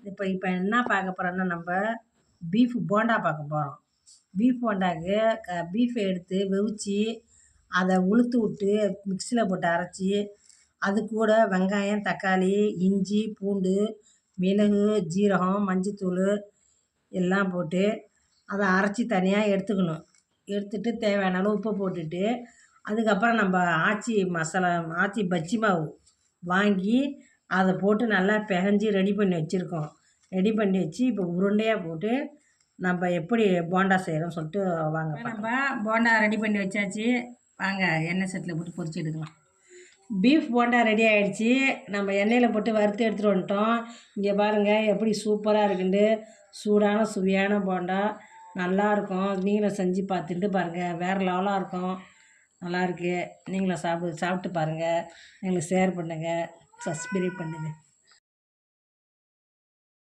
இப்போ இப்போ என்ன பார்க்க போகிறோன்னா நம்ம பீஃப் போண்டா பார்க்க போகிறோம். பீஃப் போண்டாவுக்கு பீஃபை எடுத்து வெவிச்சு அதை உளுத்து விட்டு மிக்சியில் போட்டு அரைச்சி அது கூட வெங்காயம், தக்காளி, இஞ்சி, பூண்டு, மிளகு, ஜீரகம், மஞ்சத்தூள் எல்லாம் போட்டு அதை அரைச்சி தனியாக எடுத்துக்கணும். எடுத்துட்டு தேவையான அளவு உப்பு போட்டுட்டு அதுக்கப்புறம் நம்ம ஆச்சி மசாலா ஆச்சி பஜ்ஜி மாவு வாங்கி அதை போட்டு நல்லா பிசைஞ்சி ரெடி பண்ணி வச்சுருக்கோம். ரெடி பண்ணி வச்சு இப்போ உருண்டையாக போட்டு நம்ம எப்படி போண்டா செய்கிறோம்னு சொல்லிட்டு வாங்க. நம்ம போண்டா ரெடி பண்ணி வச்சாச்சு. வாங்க எண்ணெய் சட்டியில் போட்டு பொரிச்சு எடுக்கலாம். பீஃப் போண்டா ரெடி ஆகிடுச்சி. நம்ம எண்ணெயில் போட்டு வறுத்து எடுத்துகிட்டு வந்துட்டோம். இங்கே பாருங்கள் எப்படி சூப்பராக இருக்குண்டு. சூடான சுவையான போண்டா நல்லாயிருக்கும். நீங்களும் செஞ்சு பார்த்துட்டு பாருங்கள், வேறு லெவலாக இருக்கும். நல்லாயிருக்கு. நீங்களும் சாப்பிட்டு பாருங்கள். எங்களுக்கு ஷேர் பண்ணுங்கள், சப்ஸ்கிரைப் பண்ணுங்கள்.